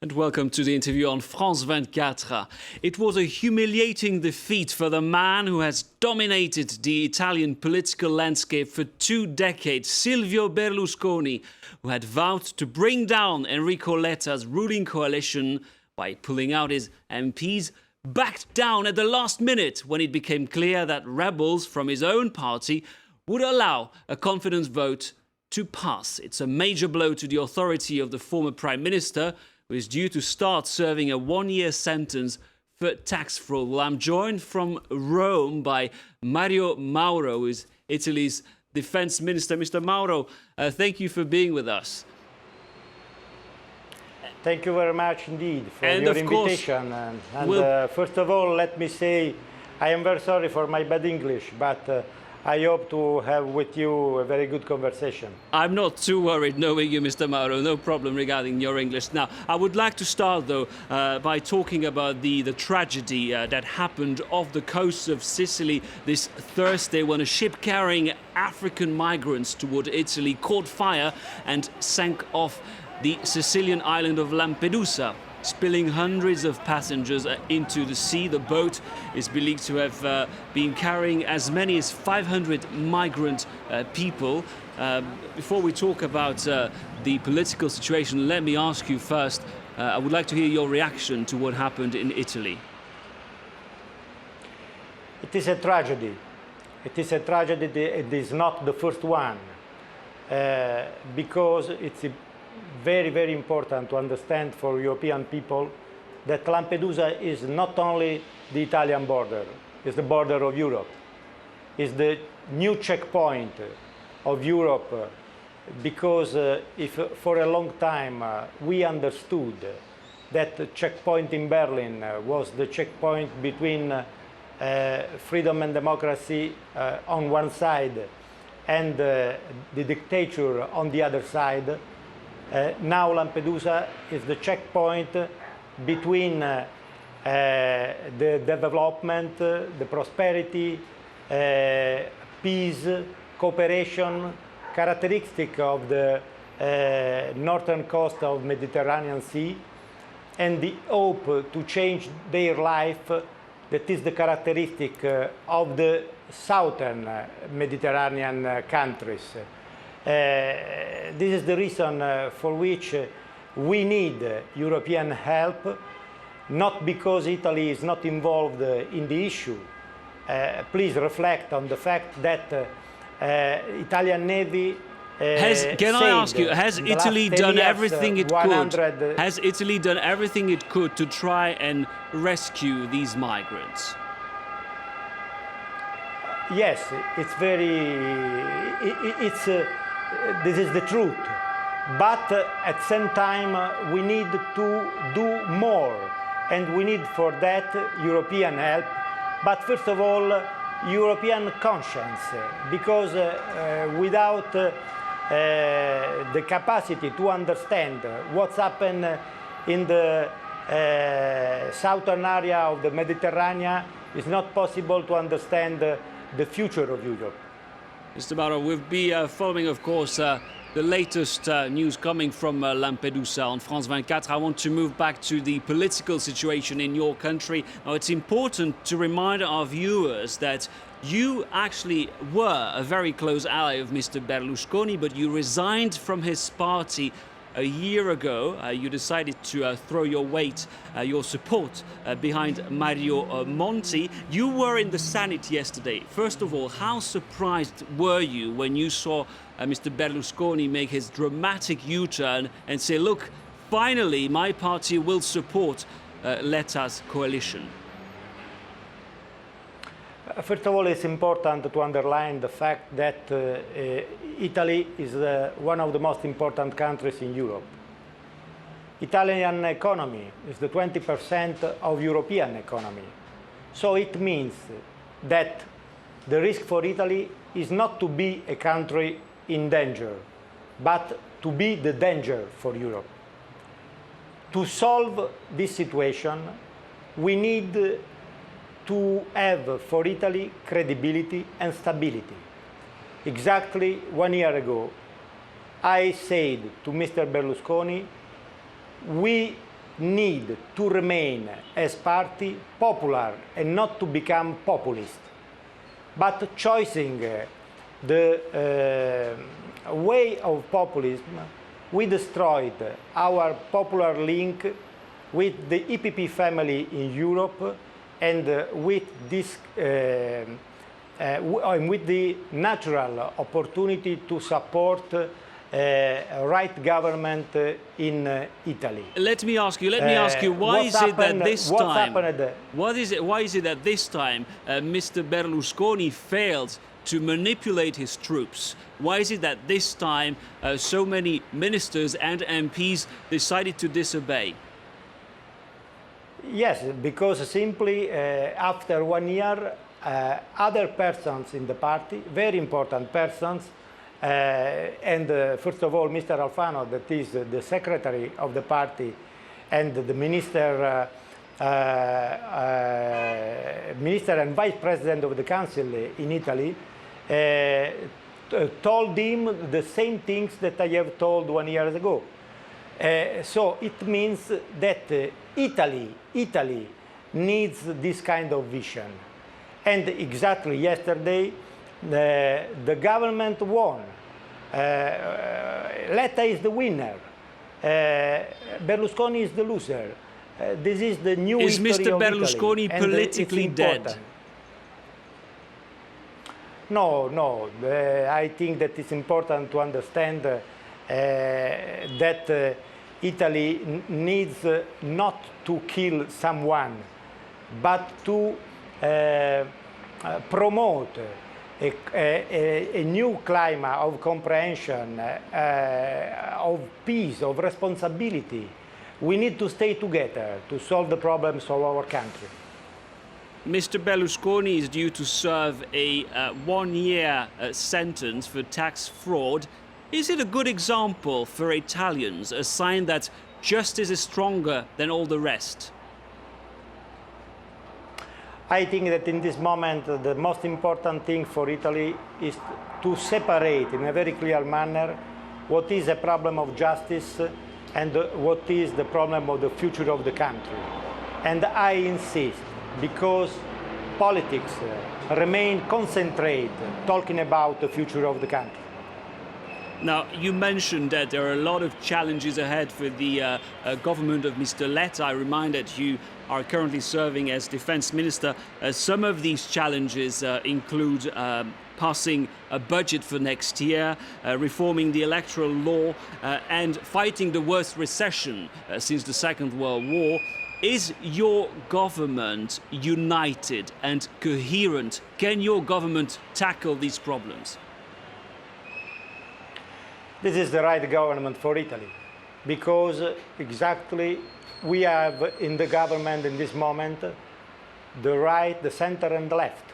And welcome to the interview on France 24. It was a humiliating defeat for the man who has dominated the Italian political landscape for 2 decades, Silvio Berlusconi, who had vowed to bring down Enrico Letta's ruling coalition by pulling out his MPs, backed down at the last minute when it became clear that rebels from his own party would allow a confidence vote to pass. It's a major blow to the authority of the former Prime Minister, who is due to start serving a 1-year sentence for tax fraud. Well, I'm joined from Rome by Mario Mauro, who is Italy's defense minister. Mr. Mauro, thank you for being with us. Thank you very much indeed for your invitation. First of all, let me say I am very sorry for my bad English, but I hope to have with you a very good conversation. I'm not too worried knowing you, Mr. Mauro. No problem regarding your English. Now, I would like to start, though, by talking about the tragedy that happened off the coast of Sicily this Thursday when a ship carrying African migrants toward Italy caught fire and sank off the Sicilian island of Lampedusa, spilling hundreds of passengers into the sea. The boat is believed to have been carrying as many as 500 migrant people. Before we talk about the political situation, let me ask you first, I would like to hear your reaction to what happened in Italy. It is a tragedy. It is a tragedy. It is not the first one, because it's very, very important to understand for European people that Lampedusa is not only the Italian border, it's the border of Europe. It's the new checkpoint of Europe, because if for a long time we understood that the checkpoint in Berlin was the checkpoint between freedom and democracy on one side and the dictator on the other side, now Lampedusa is the checkpoint between the development, the prosperity, peace, cooperation, characteristic of the northern coast of Mediterranean Sea, and the hope to change their life that is the characteristic of the southern Mediterranean countries. This is the reason for which we need European help, not because Italy is not involved in the issue. Please reflect on the fact that Italian Navy can I ask you, has Italy done everything it could? Has Italy done everything it could to try and rescue these migrants? Yes, it's this is the truth. But at the same time, we need to do more, and we need for that European help. But first of all, European conscience, because without the capacity to understand what's happened in the southern area of the Mediterranean, it's not possible to understand the future of Europe. Mr. Mauro, we'll be following, of course, the latest news coming from Lampedusa on France 24. I want to move back to the political situation in your country. Now, it's important to remind our viewers that you actually were a very close ally of Mr. Berlusconi, but you resigned from his party a year ago. You decided to throw your weight, your support behind Mario Monti. You were in the Senate yesterday. First of all, how surprised were you when you saw Mr. Berlusconi make his dramatic U-turn and say, look, finally my party will support Letta's coalition? First of all, it's important to underline the fact that Italy is one of the most important countries in Europe. Italian economy is the 20% of European economy. So it means that the risk for Italy is not to be a country in danger, but to be the danger for Europe. To solve this situation, we need to have for Italy credibility and stability. exactly 1 year ago, I said to Mr. Berlusconi, we need to remain as party popular and not to become populist. But choosing the way of populism, we destroyed our popular link with the EPP family in Europe and with this with the natural opportunity to support right government in Italy. Let me ask you, why is it that this time, why is it that this time Mr. Berlusconi failed to manipulate his troops? Why is it that this time so many ministers and MPs decided to disobey? Yes, because simply after 1 year, other persons in the party, very important persons, and first of all, Mr. Alfano, that is the secretary of the party, and the minister and vice president of the council in Italy, told him the same things that I have told 1 year ago. So it means that Italy needs this kind of vision. And exactly yesterday, the government won. Letta is the winner. Berlusconi is the loser. This is the new is history Mr. of Politically Italy. politically dead? No. I think that it's important to understand that Italy needs not to kill someone, but to promote a new climate of comprehension, of peace, of responsibility. We need to stay together to solve the problems of our country. Mr. Berlusconi is due to serve a 1-year sentence for tax fraud. Is it a good example for Italians, a sign that justice is stronger than all the rest? I think that in this moment the most important thing for Italy is to separate in a very clear manner what is a problem of justice and what is the problem of the future of the country. And I insist, because politics remain concentrated talking about the future of the country. Now, you mentioned that there are a lot of challenges ahead for the government of Mr. Letta. I remind that you are currently serving as defense minister. Some of these challenges include passing a budget for next year, reforming the electoral law, and fighting the worst recession since the Second World War. Is your government united and coherent? Can your government tackle these problems? This is the right government for Italy, because exactly we have in the government in this moment the right, the center and the left.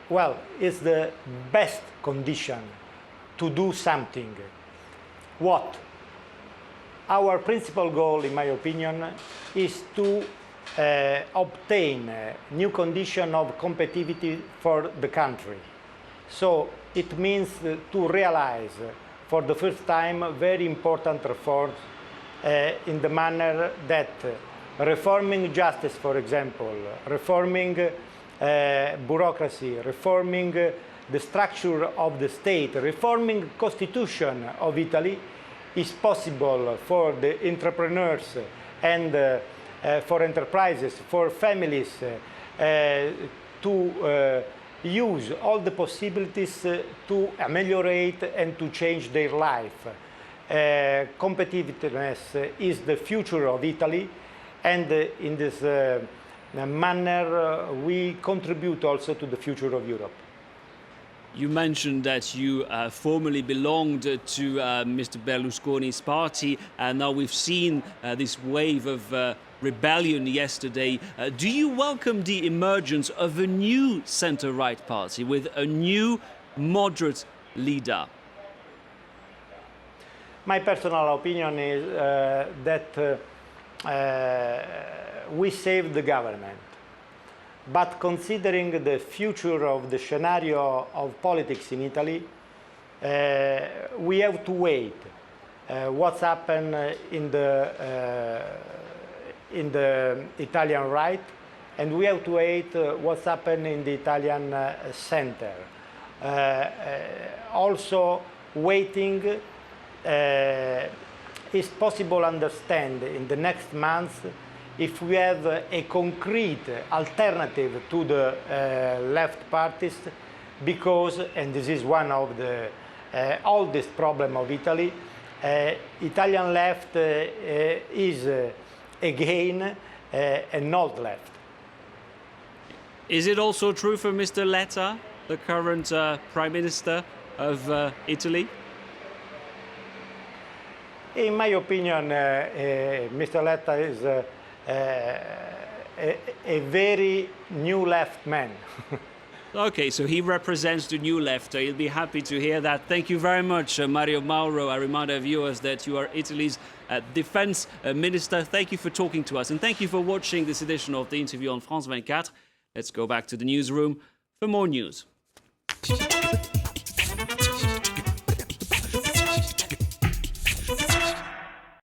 Well, it's the best condition to do something. What? Our principal goal, in my opinion, is to obtain a new condition of competitivity for the country. So it means to realize for the first time very important reforms in the manner that reforming justice, for example, reforming bureaucracy, reforming the structure of the state, reforming constitution of Italy is possible for the entrepreneurs and for enterprises, for families to use all the possibilities to ameliorate and to change their life. Competitiveness is the future of Italy, and in this manner we contribute also to the future of Europe. You mentioned that you formerly belonged to Mr. Berlusconi's party, and now we've seen this wave of rebellion yesterday. Do you welcome the emergence of a new centre-right party with a new moderate leader? My personal opinion is that we saved the government. but considering the future of the scenario of politics in Italy, we have to wait what's happened in the Italian right, and we have to wait what's happened in the Italian center. Also, waiting is possible to understand in the next months if we have a concrete alternative to the left parties, because, and this is one of the oldest problem of Italy, Italian left is again an old left. Is it also true for Mr. Letta, the current Prime Minister of Italy? In my opinion, Mr. Letta is a very new left man. Okay, so he represents the new left. You'll be happy to hear that. Thank you very much, Mario Mauro. I remind our viewers that you are Italy's defense minister. Thank you for talking to us, and thank you for watching this edition of the interview on France 24. Let's go back to the newsroom for more news.